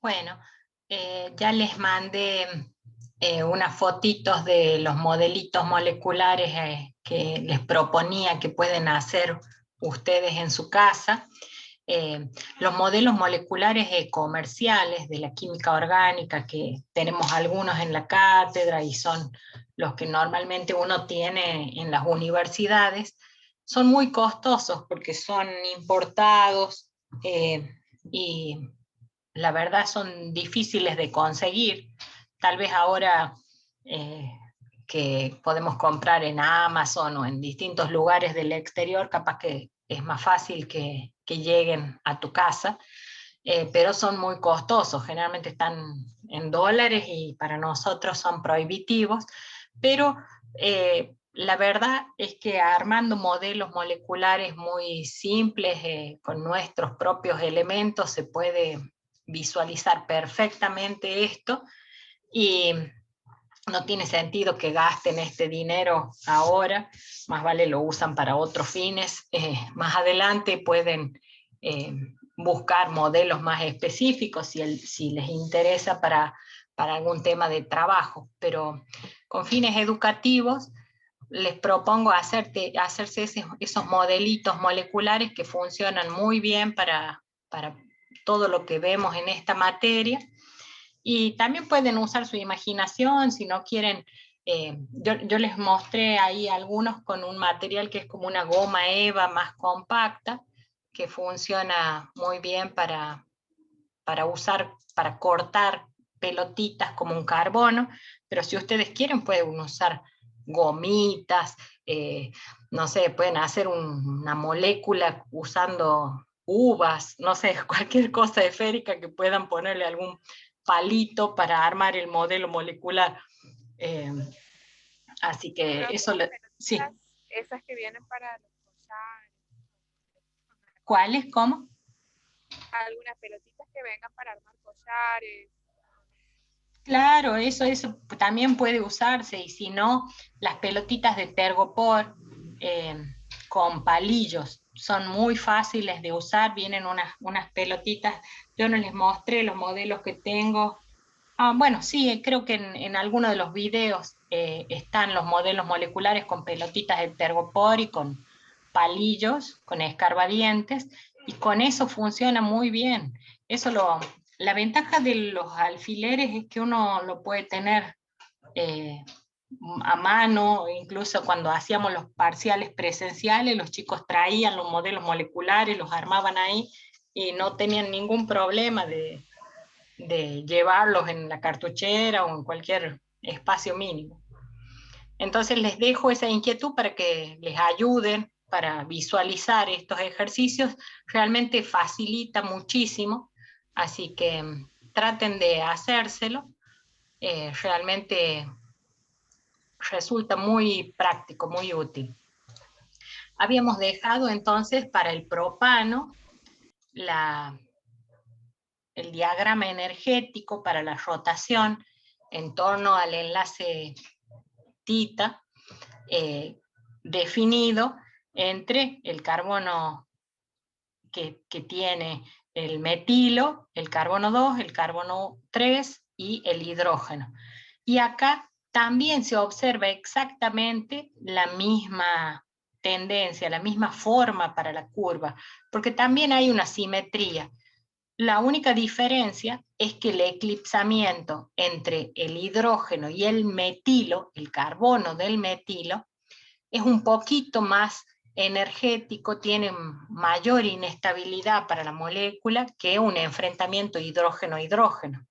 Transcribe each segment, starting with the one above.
Bueno, ya les mandé unas fotitos de los modelitos moleculares que les proponía que pueden hacer ustedes en su casa. Los modelos moleculares comerciales de la química orgánica, que tenemos algunos en la cátedra y son los que normalmente uno tiene en las universidades, son muy costosos porque son importados y la verdad son difíciles de conseguir. Tal vez ahora que podemos comprar en Amazon o en distintos lugares del exterior, capaz que es más fácil que lleguen a tu casa, pero son muy costosos, generalmente están en dólares y para nosotros son prohibitivos, pero la verdad es que armando modelos moleculares muy simples, con nuestros propios elementos, se puede visualizar perfectamente esto y no tiene sentido que gasten este dinero ahora, más vale lo usan para otros fines. Más adelante pueden eh, buscar modelos más específicos si les interesa para algún tema de trabajo, pero con fines educativos les propongo hacerse esos modelitos moleculares que funcionan muy bien para todo lo que vemos en esta materia. Y también pueden usar su imaginación si no quieren. Yo les mostré ahí algunos con un material que es como una goma eva más compacta, que funciona muy bien para usar, para cortar pelotitas como un carbono, pero si ustedes quieren pueden usar gomitas, no sé, pueden hacer una molécula usando uvas, no sé, cualquier cosa esférica que puedan ponerle algún palito para armar el modelo molecular. Eh, Así que Creo que eso, las sí. pelotitas, esas que vienen para los collares, ¿Cuáles? ¿Cómo? algunas pelotitas que vengan para armar collares. Claro, eso también puede usarse, y si no, las pelotitas de tergopor eh, con palillos son muy fáciles de usar, vienen unas pelotitas, yo no les mostré los modelos que tengo. Bueno, sí, creo que en alguno de los videos están los modelos moleculares con pelotitas de tergopor y con palillos, con escarbadientes, y con eso funciona muy bien. Eso la ventaja de los alfileres es que uno lo puede tener eh, a mano, incluso cuando hacíamos los parciales presenciales, los chicos traían los modelos moleculares, los armaban ahí y no tenían ningún problema de llevarlos en la cartuchera o en cualquier espacio mínimo. Entonces les dejo esa inquietud para que les ayuden para visualizar estos ejercicios. Realmente facilita muchísimo, así que traten de hacérselo. Realmente resulta muy práctico, muy útil. Habíamos dejado entonces para el propano el diagrama energético para la rotación en torno al enlace tita, definido entre el carbono que tiene el metilo, el carbono 2, el carbono 3 y el hidrógeno. Y acá también se observa exactamente la misma tendencia, la misma forma para la curva, porque también hay una simetría. La única diferencia es que el eclipsamiento entre el hidrógeno y el metilo, el carbono del metilo, es un poquito más energético, tiene mayor inestabilidad para la molécula que un enfrentamiento hidrógeno-hidrógeno.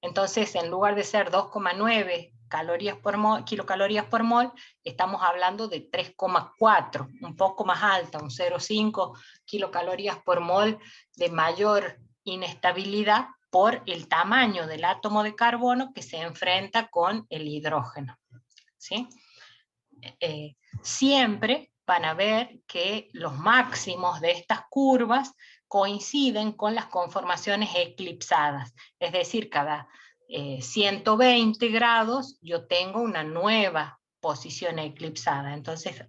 Entonces, en lugar de ser 2,9 calorías por mol, kilocalorías por mol, estamos hablando de 3,4, un poco más alta, un 0,5 kilocalorías por mol de mayor inestabilidad por el tamaño del átomo de carbono que se enfrenta con el hidrógeno. ¿Sí? Siempre van a ver que los máximos de estas curvas coinciden con las conformaciones eclipsadas, es decir, cada 120 grados yo tengo una nueva posición eclipsada. Entonces,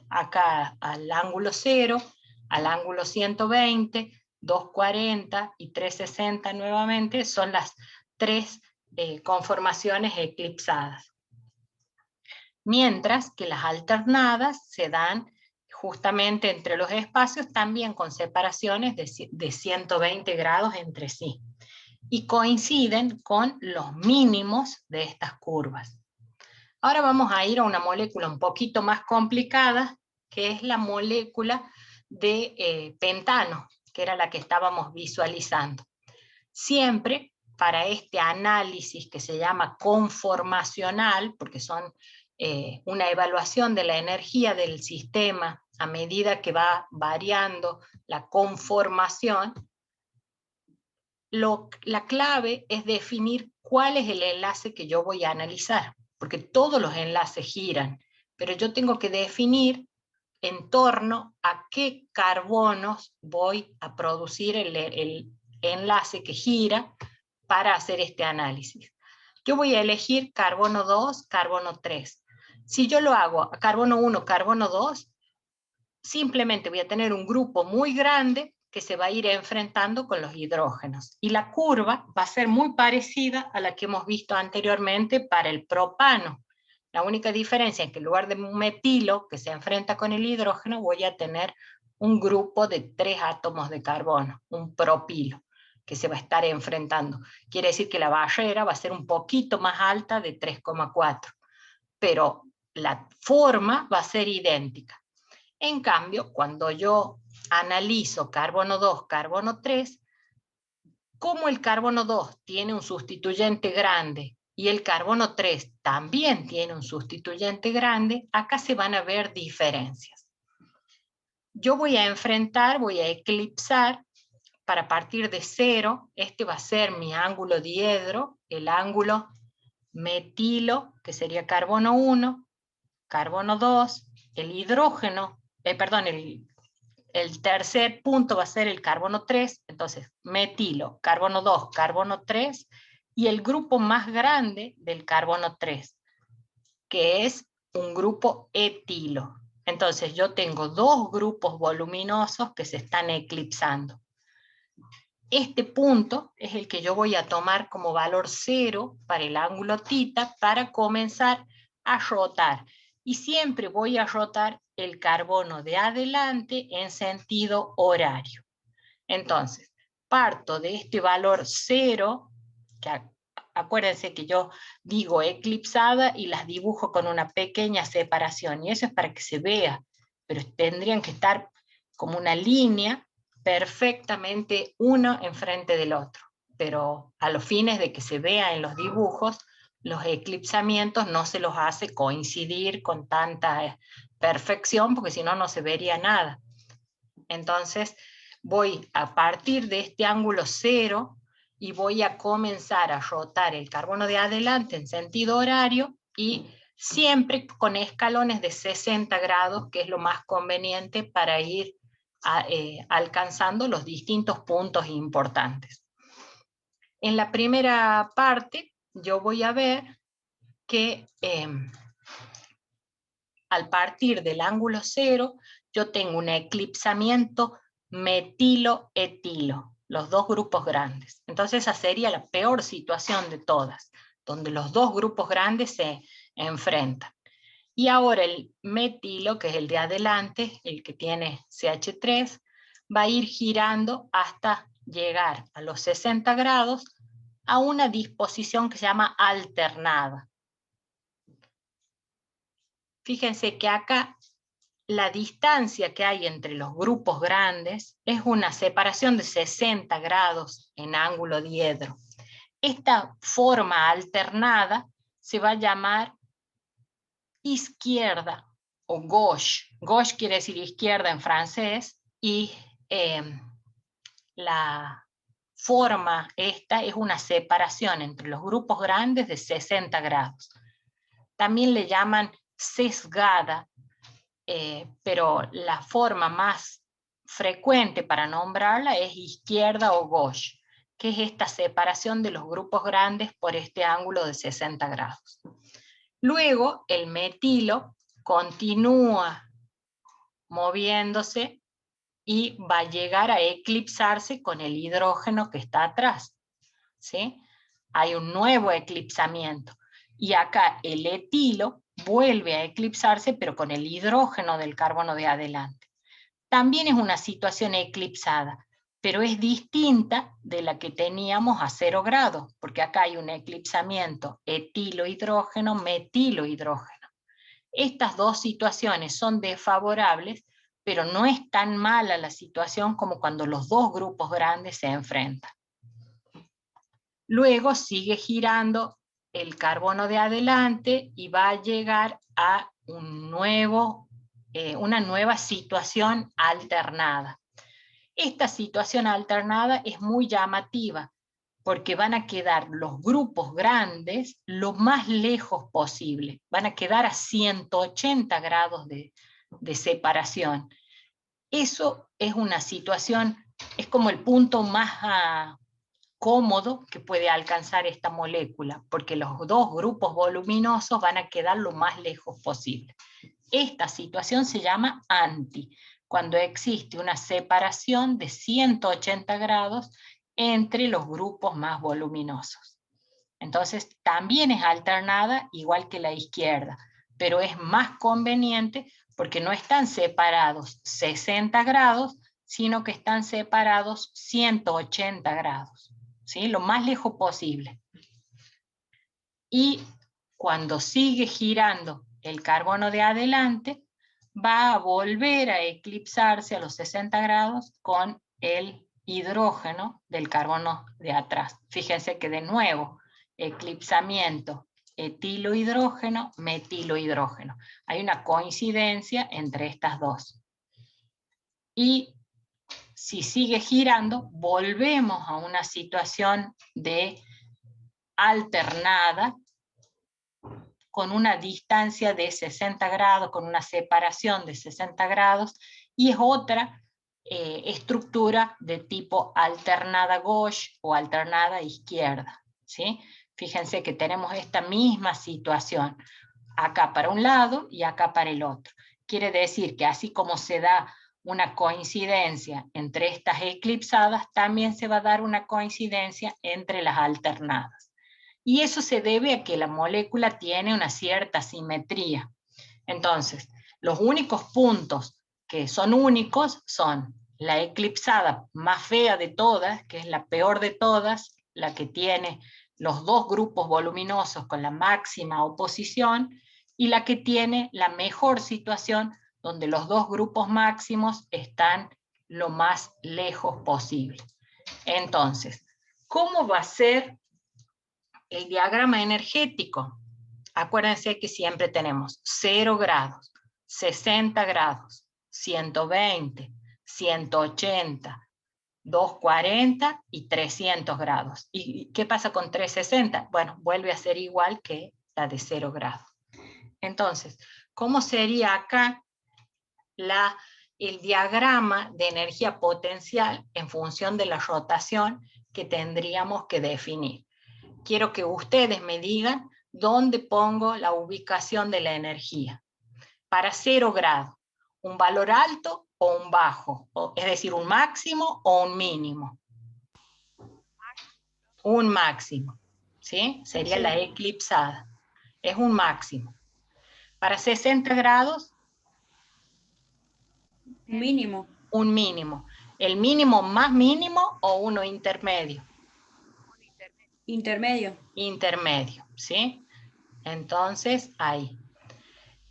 acá al ángulo 0, al ángulo 120, 240 y 360 nuevamente son las tres conformaciones eclipsadas. Mientras que las alternadas se dan justamente entre los espacios, también con separaciones de 120 grados entre sí, y coinciden con los mínimos de estas curvas. Ahora vamos a ir a una molécula un poquito más complicada, que es la molécula de pentano, que era la que estábamos visualizando. Siempre para este análisis que se llama conformacional, porque son una evaluación de la energía del sistema a medida que va variando la conformación, la clave es definir cuál es el enlace que yo voy a analizar, porque todos los enlaces giran, pero yo tengo que definir en torno a qué carbonos voy a producir el enlace que gira para hacer este análisis. Yo voy a elegir carbono 2, carbono 3. Si yo lo hago a carbono 1, carbono 2, simplemente voy a tener un grupo muy grande que se va a ir enfrentando con los hidrógenos. Y la curva va a ser muy parecida a la que hemos visto anteriormente para el propano. La única diferencia es que en lugar de un metilo que se enfrenta con el hidrógeno, voy a tener un grupo de 3 átomos de carbono, un propilo, que se va a estar enfrentando. Quiere decir que la barrera va a ser un poquito más alta de 3,4, pero la forma va a ser idéntica. En cambio, cuando yo analizo carbono 2, carbono 3, como el carbono 2 tiene un sustituyente grande y el carbono 3 también tiene un sustituyente grande, acá se van a ver diferencias. Yo voy a enfrentar, voy a eclipsar para partir de 0, este va a ser mi ángulo diedro, el ángulo metilo, que sería carbono 1, carbono 2, el hidrógeno, el tercer punto va a ser el carbono 3, entonces metilo, carbono 2, carbono 3, y el grupo más grande del carbono 3, que es un grupo etilo. Entonces yo tengo dos grupos voluminosos que se están eclipsando. Este punto es el que yo voy a tomar como valor 0 para el ángulo θ para comenzar a rotar. Y siempre voy a rotar el carbono de adelante en sentido horario. Entonces, parto de este valor 0, que acuérdense que yo digo eclipsada y las dibujo con una pequeña separación, y eso es para que se vea, pero tendrían que estar como una línea perfectamente uno enfrente del otro, pero a los fines de que se vea en los dibujos, los eclipsamientos no se los hace coincidir con tanta perfección, porque si no, no se vería nada. Entonces, voy a partir de este ángulo 0 y voy a comenzar a rotar el carbono de adelante en sentido horario y siempre con escalones de 60 grados, que es lo más conveniente para ir alcanzando los distintos puntos importantes. En la primera parte yo voy a ver que al partir del ángulo 0 yo tengo un eclipsamiento metilo-etilo, los dos grupos grandes. Entonces esa sería la peor situación de todas, donde los dos grupos grandes se enfrentan. Y ahora el metilo, que es el de adelante, el que tiene CH3, va a ir girando hasta llegar a los 60 grados a una disposición que se llama alternada. Fíjense que acá la distancia que hay entre los grupos grandes es una separación de 60 grados en ángulo diedro. Esta forma alternada se va a llamar izquierda o gauche. Gauche quiere decir izquierda en francés, y la forma esta es una separación entre los grupos grandes de 60 grados. También le llaman sesgada, pero la forma más frecuente para nombrarla es izquierda o gauche, que es esta separación de los grupos grandes por este ángulo de 60 grados. Luego el metilo continúa moviéndose y va a llegar a eclipsarse con el hidrógeno que está atrás, ¿sí? Hay un nuevo eclipsamiento. Y acá el etilo vuelve a eclipsarse, pero con el hidrógeno del carbono de adelante. También es una situación eclipsada, pero es distinta de la que teníamos a 0 grados, porque acá hay un eclipsamiento etilo-hidrógeno, metilo-hidrógeno. Estas dos situaciones son desfavorables, pero no es tan mala la situación como cuando los dos grupos grandes se enfrentan. Luego sigue girando el carbono de adelante y va a llegar a una nueva situación alternada. Esta situación alternada es muy llamativa porque van a quedar los grupos grandes lo más lejos posible. Van a quedar a 180 grados de separación. Eso es una situación, es como el punto más cómodo que puede alcanzar esta molécula, porque los dos grupos voluminosos van a quedar lo más lejos posible. Esta situación se llama anti, cuando existe una separación de 180 grados entre los grupos más voluminosos. Entonces, también es alternada igual que la izquierda, pero es más conveniente porque no están separados 60 grados, sino que están separados 180 grados, ¿sí? Lo más lejos posible. Y cuando sigue girando el carbono de adelante, va a volver a eclipsarse a los 60 grados con el hidrógeno del carbono de atrás. Fíjense que de nuevo, eclipsamiento etilo-hidrógeno, metilo-hidrógeno. Hay una coincidencia entre estas dos. Y si sigue girando, volvemos a una situación de alternada, con una distancia de 60 grados, con una separación de 60 grados, y es otra estructura de tipo alternada gauche o alternada izquierda, ¿sí? Fíjense que tenemos esta misma situación, acá para un lado y acá para el otro. Quiere decir que así como se da una coincidencia entre estas eclipsadas, también se va a dar una coincidencia entre las alternadas. Y eso se debe a que la molécula tiene una cierta simetría. Entonces, los únicos puntos que son únicos son la eclipsada más fea de todas, que es la peor de todas, la que tiene los dos grupos voluminosos con la máxima oposición, y la que tiene la mejor situación, donde los dos grupos máximos están lo más lejos posible. Entonces, ¿cómo va a ser el diagrama energético? Acuérdense que siempre tenemos 0 grados, 60 grados, 120, 180, 240 y 300 grados. ¿Y qué pasa con 360? Bueno, vuelve a ser igual que la de 0 grados. Entonces, ¿cómo sería acá el diagrama de energía potencial en función de la rotación que tendríamos que definir? Quiero que ustedes me digan dónde pongo la ubicación de la energía. Para 0 grados, ¿un valor alto o un bajo? Es decir, ¿un máximo o un mínimo? Un máximo, ¿sí? Sería la eclipsada. Es un máximo. Para 60 grados, Mínimo. un mínimo. ¿El mínimo más mínimo o uno intermedio? Intermedio. Intermedio, ¿sí? Entonces, ahí.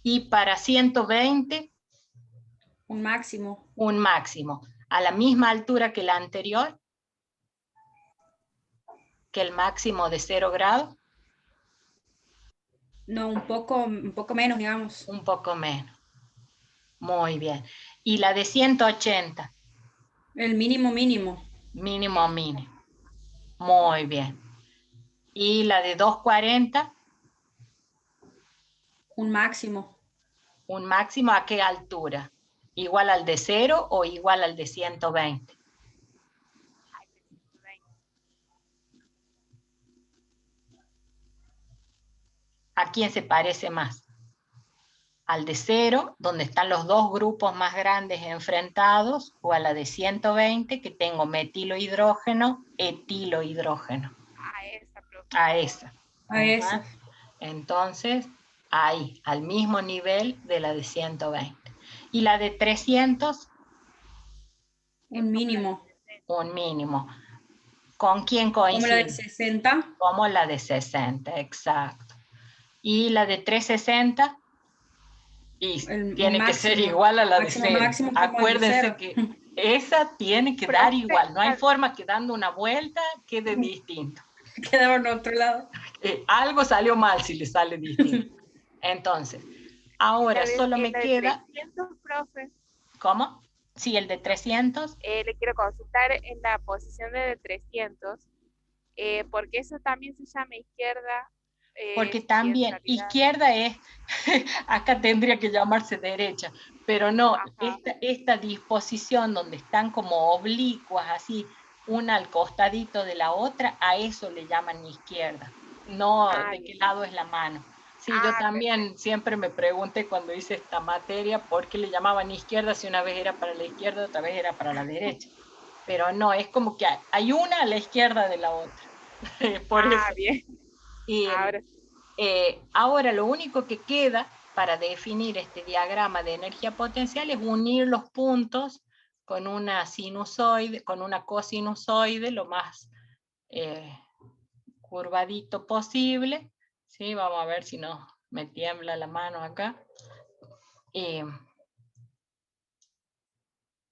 Y para 120, Un máximo. un máximo. ¿A la misma altura que la anterior? ¿Que el máximo de 0 grados? No, un poco menos, digamos. Un poco menos. Muy bien. ¿Y la de 180? El mínimo mínimo. Mínimo mínimo. Muy bien. ¿Y la de 240? Un máximo. ¿Un máximo a qué altura? ¿Igual al de 0 o igual al de 120? ¿A quién se parece más? al de 0, donde están los dos grupos más grandes enfrentados, o a la de 120, que tengo metilohidrógeno, etilohidrógeno. A esa, profe. A esa. A esa. Entonces, ahí, al mismo nivel de la de 120. Y la de 300, Un mínimo. un mínimo. ¿Con quién Como la coincide? de 60. Como la de 60, exacto. Y la de 360, y tiene que ser igual a la de 0. Máximo como Acuérdense el de 0. que esa tiene que dar igual. No hay forma que dando una vuelta quede distinto. Quedaba en otro lado. Algo salió mal si le sale distinto. Entonces, ahora solo me queda... 300, profe. ¿Cómo? Sí, el de 300. Le quiero consultar en la posición de 300, porque eso también se llama izquierda. Porque también izquierda es, acá tendría que llamarse derecha, pero no, esta disposición donde están como oblicuas, así, una al costadito de la otra, a eso le llaman izquierda, no de qué lado es la mano. Sí, yo también perfecto. Siempre me pregunté cuando hice esta materia por qué le llamaban izquierda si una vez era para la izquierda, otra vez era para la derecha. Pero no, es como que hay una a la izquierda de la otra. Por eso. Bien. Y, ahora lo único que queda para definir este diagrama de energía potencial es unir los puntos con una sinusoide, con una cosinusoide lo más curvadito posible. ¿Sí? Vamos a ver si no me tiembla la mano acá.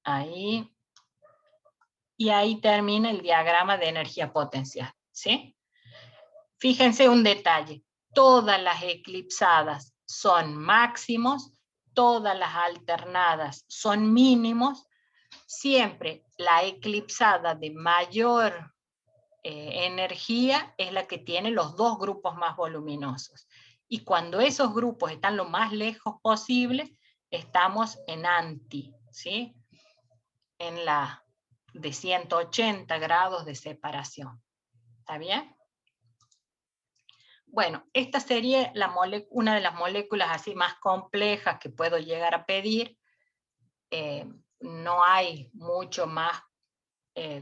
Ahí. Y ahí termina el diagrama de energía potencial. ¿Sí? Fíjense un detalle. Todas las eclipsadas son máximos, todas las alternadas son mínimos. Siempre la eclipsada de mayor energía es la que tiene los dos grupos más voluminosos. Y cuando esos grupos están lo más lejos posible, estamos en anti, ¿sí? En la de 180 grados de separación. ¿Está bien? Bueno, esta sería una de las moléculas así más complejas que puedo llegar a pedir. No hay mucho más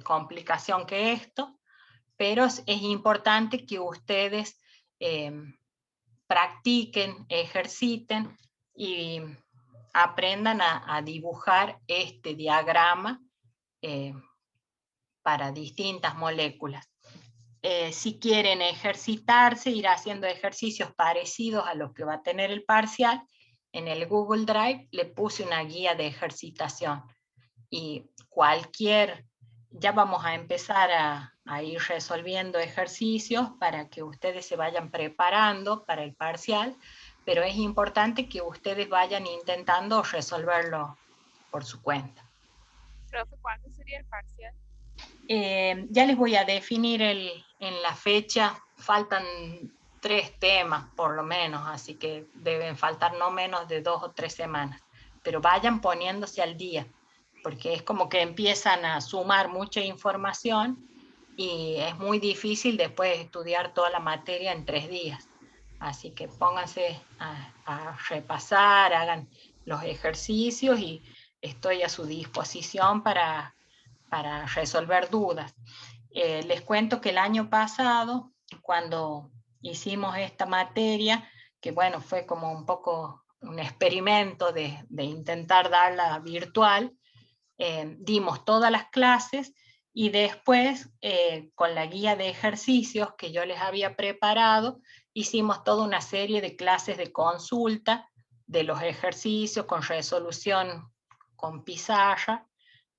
complicación que esto, pero es importante que ustedes practiquen, ejerciten y aprendan a dibujar este diagrama para distintas moléculas. Si quieren ejercitarse, ir haciendo ejercicios parecidos a los que va a tener el parcial, en el Google Drive le puse una guía de ejercitación. Y ya vamos a empezar a ir resolviendo ejercicios para que ustedes se vayan preparando para el parcial, pero es importante que ustedes vayan intentando resolverlo por su cuenta. Profe, ¿cuándo sería el parcial? Ya les voy a definir en la fecha, faltan 3 temas por lo menos, así que deben faltar no menos de 2 o 3 semanas, pero vayan poniéndose al día, porque es como que empiezan a sumar mucha información y es muy difícil después estudiar toda la materia en 3 días. Así que pónganse a repasar, hagan los ejercicios y estoy a su disposición para resolver dudas. Les cuento que el año pasado, cuando hicimos esta materia, que bueno, fue como un poco un experimento de intentar darla virtual, dimos todas las clases y después, con la guía de ejercicios que yo les había preparado, hicimos toda una serie de clases de consulta de los ejercicios con resolución con pizarra,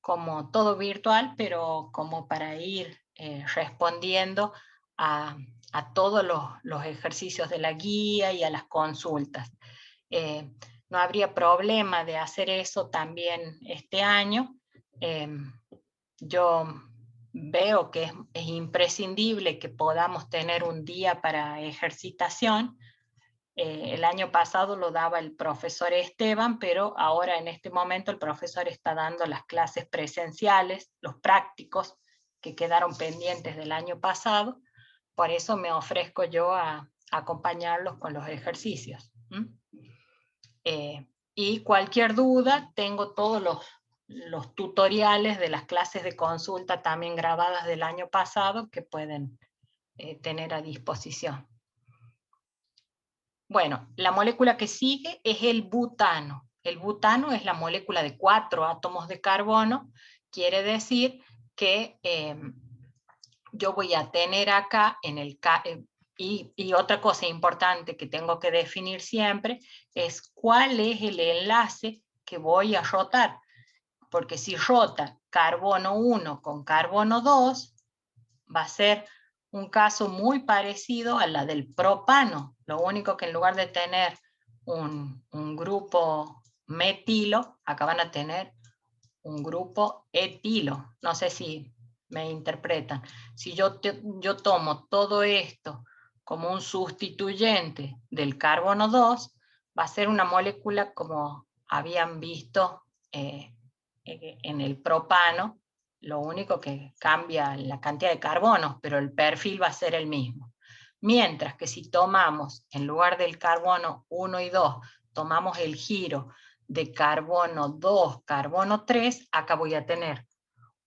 como todo virtual, pero como para ir respondiendo a todos los ejercicios de la guía y a las consultas. No habría problema de hacer eso también este año. Yo veo que es imprescindible que podamos tener un día para ejercitación. El año pasado lo daba el profesor Esteban, pero ahora en este momento el profesor está dando las clases presenciales, los prácticos que quedaron pendientes del año pasado. Por eso me ofrezco yo a acompañarlos con los ejercicios. Y cualquier duda, tengo todos los tutoriales de las clases de consulta también grabadas del año pasado que pueden tener a disposición. Bueno, la molécula que sigue es el butano. El butano es la molécula de 4 átomos de carbono, quiere decir que yo voy a tener acá en el... Y otra cosa importante que tengo que definir siempre es cuál es el enlace que voy a rotar. Porque si rota carbono 1 con carbono 2, va a ser un caso muy parecido a la del propano. Lo único que en lugar de tener un grupo metilo, acá van a tener un grupo etilo. No sé si me interpretan. Si yo tomo todo esto como un sustituyente del carbono 2, va a ser una molécula como habían visto en el propano. Lo único que cambia la cantidad de carbonos, pero el perfil va a ser el mismo. Mientras que si tomamos, en lugar del carbono 1 y 2, tomamos el giro de carbono 2, carbono 3, acá voy a tener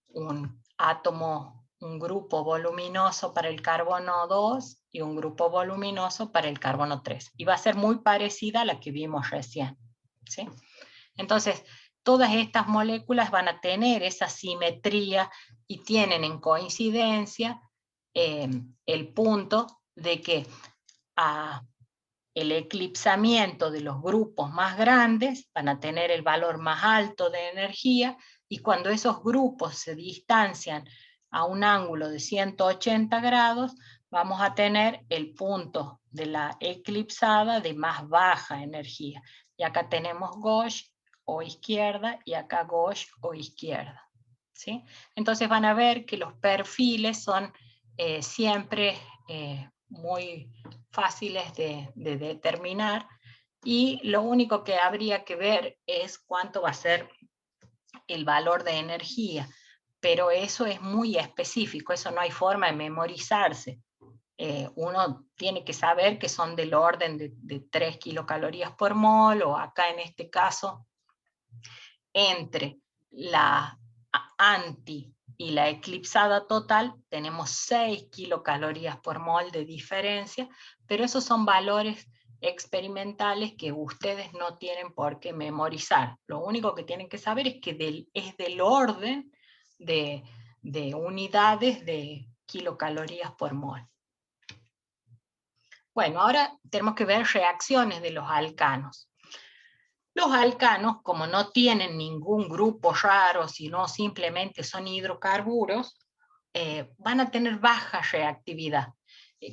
un átomo, un grupo voluminoso para el carbono 2 y un grupo voluminoso para el carbono 3. Y va a ser muy parecida a la que vimos recién, ¿sí? Entonces, todas estas moléculas van a tener esa simetría y tienen en coincidencia el punto de que el eclipsamiento de los grupos más grandes van a tener el valor más alto de energía, y cuando esos grupos se distancian a un ángulo de 180 grados, vamos a tener el punto de la eclipsada de más baja energía. Y acá tenemos gauge o izquierda, y acá gauge o izquierda, ¿sí? Entonces van a ver que los perfiles son siempre muy fáciles de determinar, y lo único que habría que ver es cuánto va a ser el valor de energía, pero eso es muy específico, eso no hay forma de memorizarse. Uno tiene que saber que son del orden de 3 kilocalorías por mol, o acá en este caso, entre la anti y la eclipsada total, tenemos 6 kilocalorías por mol de diferencia, pero esos son valores experimentales que ustedes no tienen por qué memorizar. Lo único que tienen que saber es que es del orden de unidades de kilocalorías por mol. Bueno, ahora tenemos que ver reacciones de los alcanos. Los alcanos, como no tienen ningún grupo raro, sino simplemente son hidrocarburos, van a tener baja reactividad.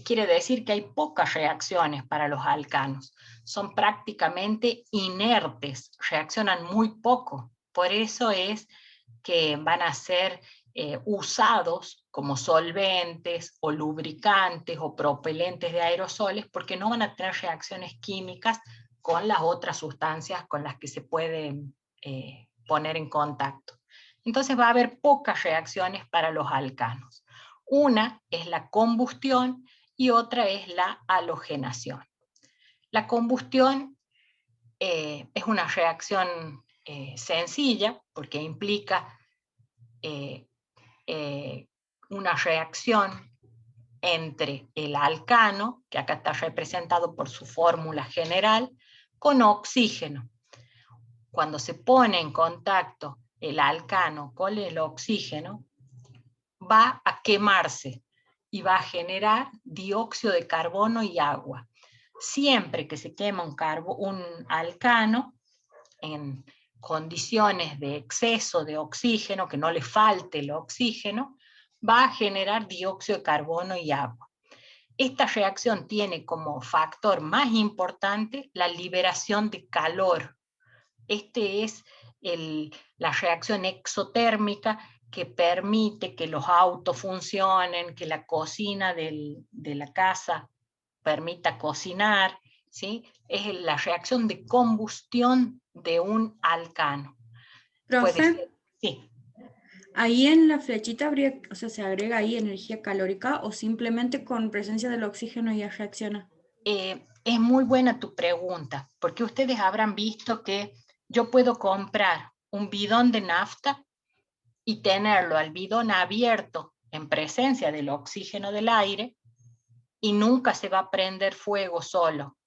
Quiere decir que hay pocas reacciones para los alcanos. Son prácticamente inertes, reaccionan muy poco. Por eso es que van a ser usados como solventes o lubricantes o propelentes de aerosoles, porque no van a tener reacciones químicas con las otras sustancias con las que se pueden poner en contacto. Entonces va a haber pocas reacciones para los alcanos. Una es la combustión y otra es la halogenación. La combustión es una reacción sencilla, porque implica una reacción entre el alcano, que acá está representado por su fórmula general, con oxígeno. Cuando se pone en contacto el alcano con el oxígeno, va a quemarse y va a generar dióxido de carbono y agua. Siempre que se quema un alcano en condiciones de exceso de oxígeno, que no le falte el oxígeno, va a generar dióxido de carbono y agua. Esta reacción tiene como factor más importante la liberación de calor. Este es la reacción exotérmica que permite que los autos funcionen, que la cocina de la casa permita cocinar, ¿sí? Es la reacción de combustión de un alcano. Profe, Sí. ahí en la flechita habría, o sea, se agrega ahí energía calórica, o simplemente con presencia del oxígeno ya reacciona. Es muy buena tu pregunta, porque ustedes habrán visto que yo puedo comprar un bidón de nafta y tenerlo al bidón abierto en presencia del oxígeno del aire y nunca se va a prender fuego solo.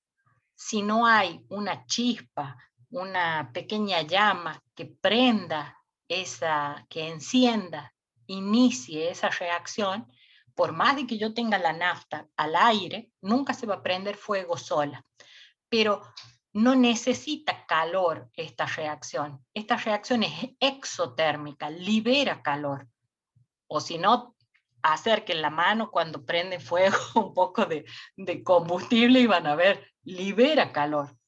Si no hay una chispa, una pequeña llama que prenda que encienda, inicie esa reacción, por más de que yo tenga la nafta al aire, nunca se va a prender fuego sola. Pero no necesita calor esta reacción. Esta reacción es exotérmica, libera calor. O si no, acerquen la mano cuando prende fuego un poco de combustible y van a ver, libera calor.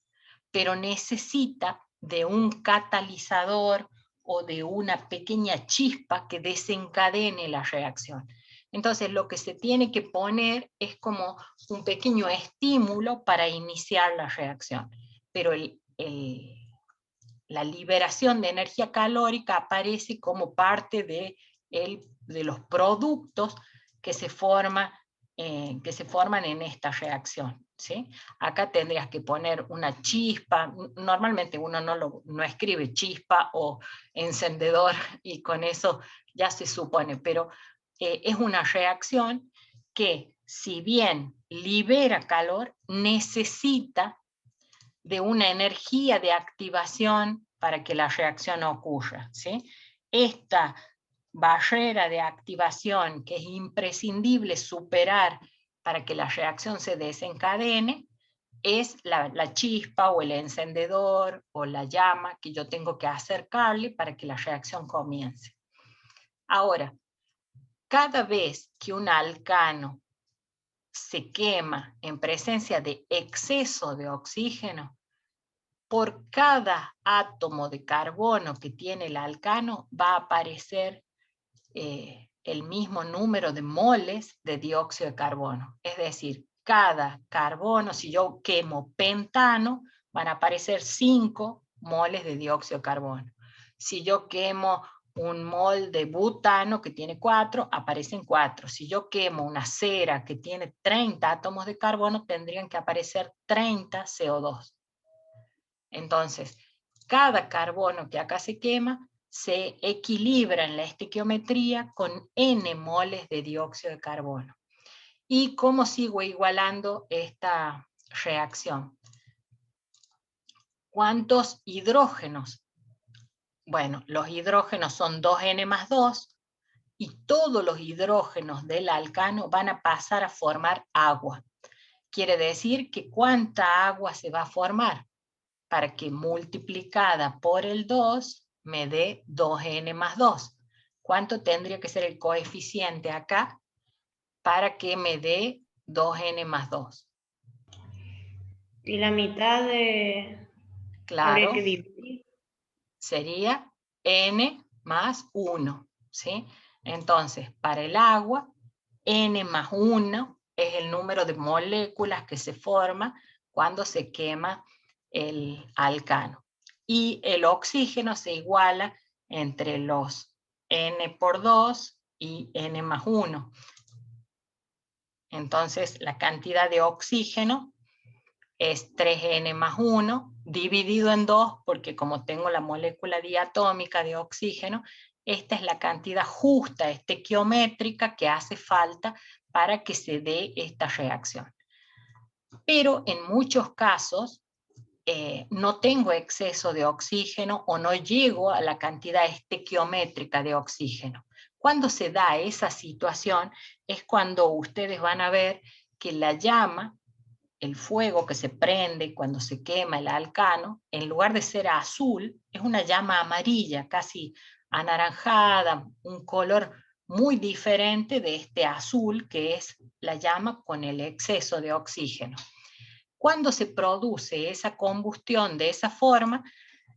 Pero necesita de un catalizador o de una pequeña chispa que desencadene la reacción. Entonces lo que se tiene que poner es como un pequeño estímulo para iniciar la reacción. Pero la liberación de energía calórica aparece como parte de los productos que se forman en esta reacción, ¿sí? Acá tendrías que poner una chispa, normalmente uno no escribe chispa o encendedor y con eso ya se supone, pero es una reacción que si bien libera calor, necesita de una energía de activación para que la reacción ocurra, ¿sí? Esta barrera de activación que es imprescindible superar para que la reacción se desencadene es la chispa o el encendedor o la llama que yo tengo que acercarle para que la reacción comience. Ahora, cada vez que un alcano se quema en presencia de exceso de oxígeno, por cada átomo de carbono que tiene el alcano va a aparecer el mismo número de moles de dióxido de carbono. Es decir, cada carbono, si yo quemo pentano, van a aparecer 5 moles de dióxido de carbono. Si yo quemo un mol de butano que tiene 4, aparecen 4. Si yo quemo una cera que tiene 30 átomos de carbono, tendrían que aparecer 30 CO2. Entonces, cada carbono que acá se quema se equilibra en la estequiometría con N moles de dióxido de carbono. ¿Y cómo sigo igualando esta reacción? ¿Cuántos hidrógenos? Bueno, los hidrógenos son 2N más 2 y todos los hidrógenos del alcano van a pasar a formar agua. Quiere decir que ¿cuánta agua se va a formar? Para que multiplicada por el 2 me dé 2N más 2. ¿Cuánto tendría que ser el coeficiente acá para que me dé 2N más 2? Y la mitad de... Claro, habría que dividir. Sería N más 1, ¿sí? Entonces, para el agua, N más 1 es el número de moléculas que se forma cuando se quema el alcano. Y el oxígeno se iguala entre los N por 2 y N más 1. Entonces, la cantidad de oxígeno es 3N más 1 dividido en 2, porque como tengo la molécula diatómica de oxígeno, esta es la cantidad justa estequiométrica que hace falta para que se dé esta reacción. Pero en muchos casos no tengo exceso de oxígeno o no llego a la cantidad estequiométrica de oxígeno. Cuando se da esa situación es cuando ustedes van a ver que la llama, el fuego que se prende cuando se quema el alcano, en lugar de ser azul, es una llama amarilla, casi anaranjada, un color muy diferente de este azul que es la llama con el exceso de oxígeno. Cuando se produce esa combustión de esa forma,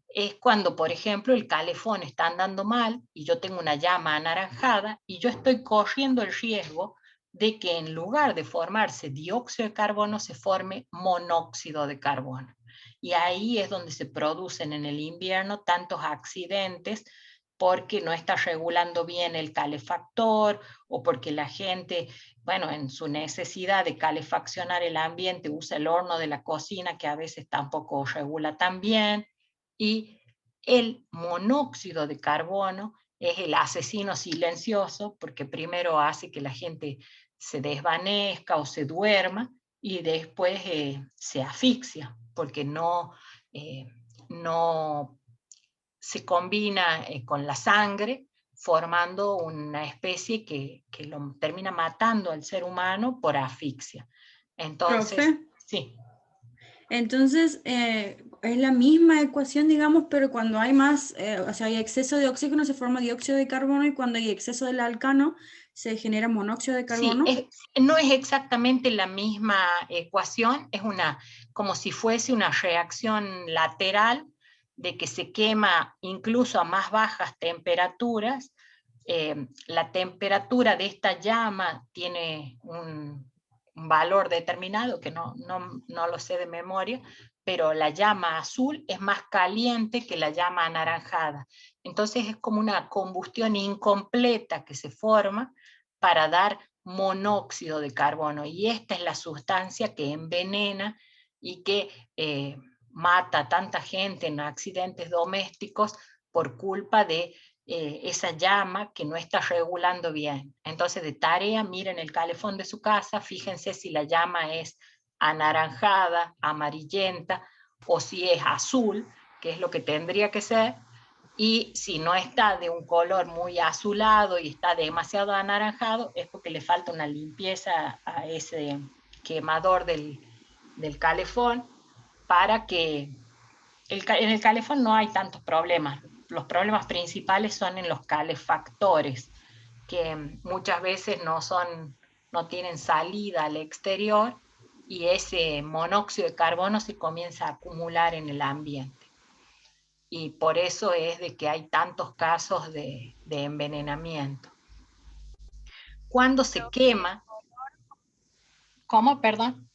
es cuando, por ejemplo, el calefón está andando mal y yo tengo una llama anaranjada y yo estoy corriendo el riesgo de que en lugar de formarse dióxido de carbono se forme monóxido de carbono. Y ahí es donde se producen en el invierno tantos accidentes, porque no está regulando bien el calefactor, o porque la gente, bueno, en su necesidad de calefaccionar el ambiente, usa el horno de la cocina, que a veces tampoco regula tan bien, y el monóxido de carbono es el asesino silencioso, porque primero hace que la gente se desvanezca o se duerma, y después se asfixia, porque no se combina con la sangre, formando una especie que lo termina matando al ser humano por asfixia. Entonces, Profe, sí. entonces es la misma ecuación, digamos, pero cuando hay más, o sea, hay exceso de oxígeno se forma dióxido de carbono y cuando hay exceso del alcano se genera monóxido de Sí, carbono. no es exactamente la misma ecuación, es como si fuese una reacción lateral de que se quema incluso a más bajas temperaturas. La temperatura de esta llama tiene un valor determinado, que no lo sé de memoria, pero la llama azul es más caliente que la llama anaranjada. Entonces es como una combustión incompleta que se forma para dar monóxido de carbono, y esta es la sustancia que envenena y que mata a tanta gente en accidentes domésticos por culpa de esa llama que no está regulando bien. Entonces, de tarea, miren el calefón de su casa, fíjense si la llama es anaranjada, amarillenta, o si es azul, que es lo que tendría que ser, y si no está de un color muy azulado y está demasiado anaranjado, es porque le falta una limpieza a ese quemador del calefón, para que en el calefón no hay tantos problemas. Los problemas principales son en los calefactores, que muchas veces no tienen salida al exterior, y ese monóxido de carbono se comienza a acumular en el ambiente. Y por eso es de que hay tantos casos de envenenamiento. Cuando se quema... ¿Cómo? Perdón.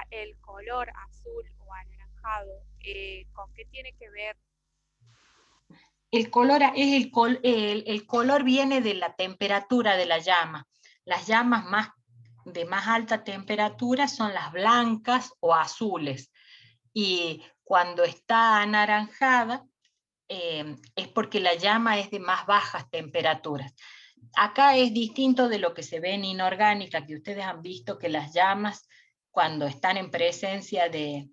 El color azul o anaranjado, ¿con qué tiene que ver? El color viene de la temperatura de la llama. Las llamas de más alta temperatura son las blancas o azules. Y cuando está anaranjada, es porque la llama es de más bajas temperaturas. Acá es distinto de lo que se ve en inorgánica, que ustedes han visto que las llamas, cuando están en presencia de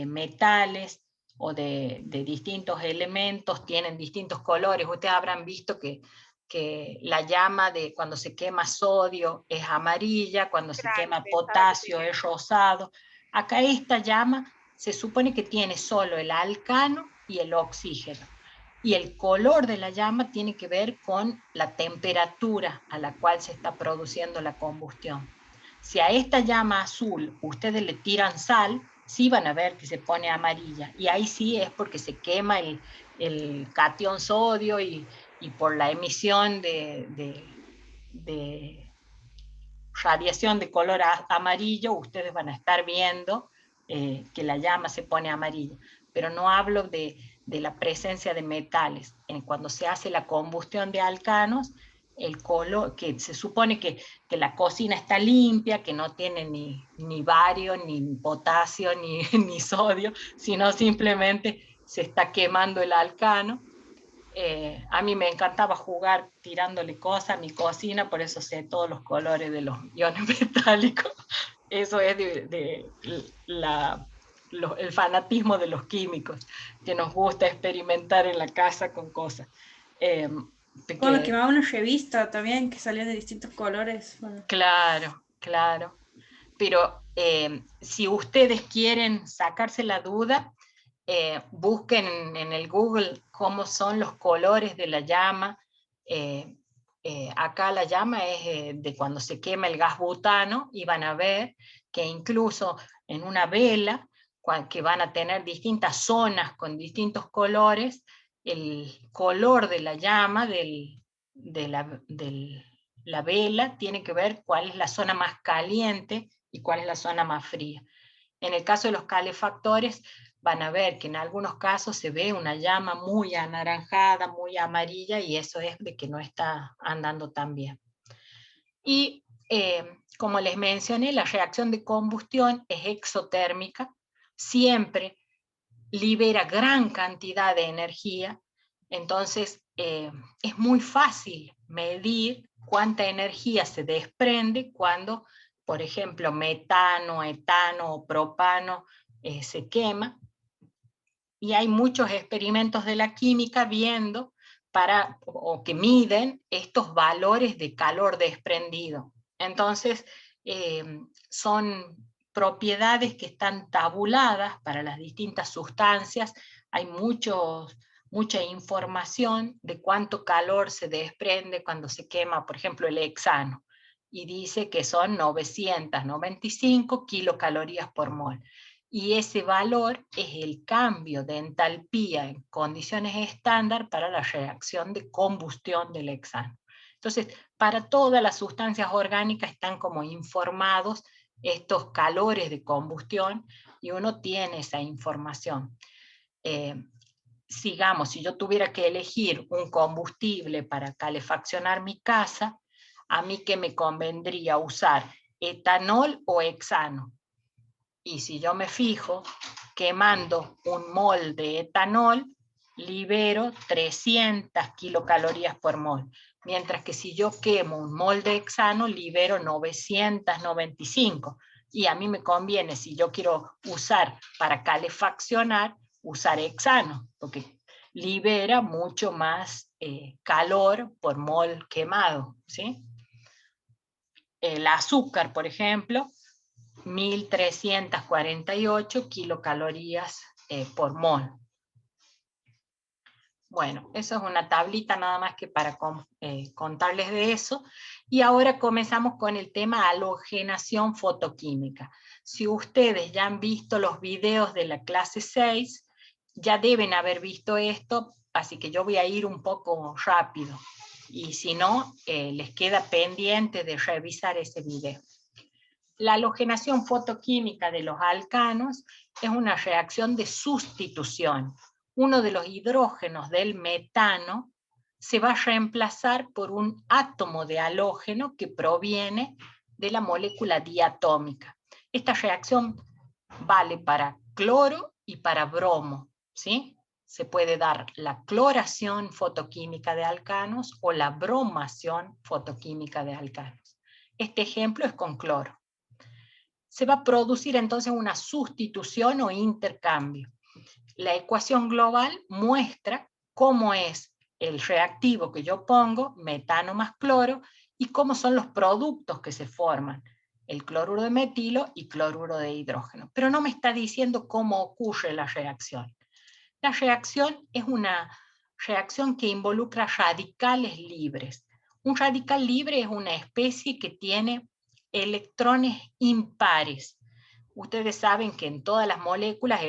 metales o de distintos elementos, tienen distintos colores. Ustedes habrán visto que la llama de cuando se quema sodio es amarilla, cuando se Claro, quema pensaba que potasio tenía es rosado. Acá esta llama se supone que tiene solo el alcano y el oxígeno. Y el color de la llama tiene que ver con la temperatura a la cual se está produciendo la combustión. Si a esta llama azul ustedes le tiran sal, sí van a ver que se pone amarilla, y ahí sí es porque se quema el catión sodio, y por la emisión de radiación de color amarillo, ustedes van a estar viendo que la llama se pone amarilla. Pero no hablo de la presencia de metales. Cuando se hace la combustión de alcanos, el color, que se supone que la cocina está limpia, que no tiene ni bario, ni potasio, ni sodio, sino simplemente se está quemando el alcano. A mí me encantaba jugar tirándole cosas a mi cocina, por eso sé todos los colores de los iones metálicos. Eso es el fanatismo de los químicos, que nos gusta experimentar en la casa con cosas. Cuando quemaba una revista también que salía de distintos colores. Bueno. Claro, claro. Pero si ustedes quieren sacarse la duda, busquen en el Google cómo son los colores de la llama. Acá la llama es de cuando se quema el gas butano, y van a ver que incluso en una vela, que van a tener distintas zonas con distintos colores, el color de la llama de la vela tiene que ver cuál es la zona más caliente y cuál es la zona más fría. En el caso de los calefactores, van a ver que en algunos casos se ve una llama muy anaranjada, muy amarilla, y eso es de que no está andando tan bien. Y como les mencioné, la reacción de combustión es exotérmica, siempre libera gran cantidad de energía, entonces es muy fácil medir cuánta energía se desprende cuando, por ejemplo, metano, etano o propano se quema, y hay muchos experimentos de la química viendo o que miden estos valores de calor desprendido. Entonces, son propiedades que están tabuladas para las distintas sustancias. Hay mucha información de cuánto calor se desprende cuando se quema, por ejemplo, el hexano, y dice que son 995 kilocalorías por mol. Y ese valor es el cambio de entalpía en condiciones estándar para la reacción de combustión del hexano. Entonces, para todas las sustancias orgánicas están como informados estos calores de combustión, y uno tiene esa información. Sigamos, si yo tuviera que elegir un combustible para calefaccionar mi casa, ¿a mí qué me convendría usar? ¿Etanol o hexano? Y si yo me fijo, quemando un mol de etanol, libero 300 kilocalorías por mol. Mientras que si yo quemo un mol de hexano, libero 995. Y a mí me conviene, si yo quiero usar para calefaccionar, usar hexano, porque libera mucho más calor por mol quemado, ¿sí? El azúcar, por ejemplo, 1348 kilocalorías por mol. Bueno, eso es una tablita nada más que para contarles de eso. Y ahora comenzamos con el tema halogenación fotoquímica. Si ustedes ya han visto los videos de la clase 6, ya deben haber visto esto, así que yo voy a ir un poco rápido. Y si no, les queda pendiente de revisar ese video. La halogenación fotoquímica de los alcanos es una reacción de sustitución. Uno de los hidrógenos del metano se va a reemplazar por un átomo de halógeno que proviene de la molécula diatómica. Esta reacción vale para cloro y para bromo, ¿sí? Se puede dar la cloración fotoquímica de alcanos o la bromación fotoquímica de alcanos. Este ejemplo es con cloro. Se va a producir entonces una sustitución o intercambio. La ecuación global muestra cómo es el reactivo que yo pongo, metano más cloro, y cómo son los productos que se forman, el cloruro de metilo y cloruro de hidrógeno. Pero no me está diciendo cómo ocurre la reacción. La reacción es una reacción que involucra radicales libres. Un radical libre es una especie que tiene electrones impares. Ustedes saben que en todas las moléculas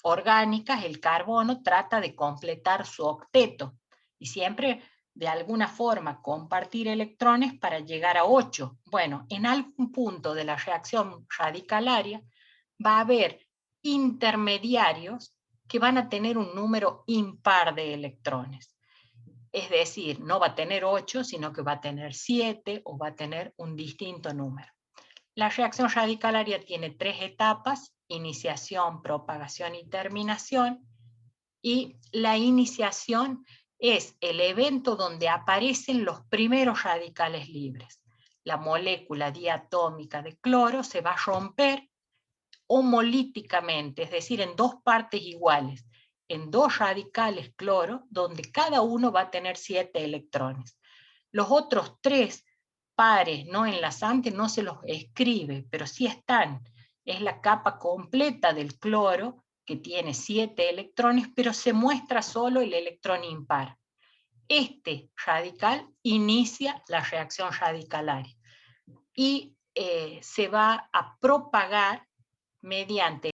orgánicas el carbono trata de completar su octeto y siempre de alguna forma compartir electrones para llegar a 8. Bueno, en algún punto de la reacción radicalaria va a haber intermediarios que van a tener un número impar de electrones. Es decir, no va a tener 8, sino que va a tener 7 o va a tener un distinto número. La reacción radicalaria tiene 3 etapas: iniciación, propagación y terminación. Y la iniciación es el evento donde aparecen los primeros radicales libres. La molécula diatómica de cloro se va a romper homolíticamente, es decir, en dos partes iguales, en dos radicales cloro, donde cada uno va a tener 7 electrones. Los otros 3 pares no enlazantes no se los escribe, pero sí están. Es la capa completa del cloro, que tiene 7 electrones, pero se muestra solo el electrón impar. Este radical inicia la reacción radicalaria y se va a propagar mediante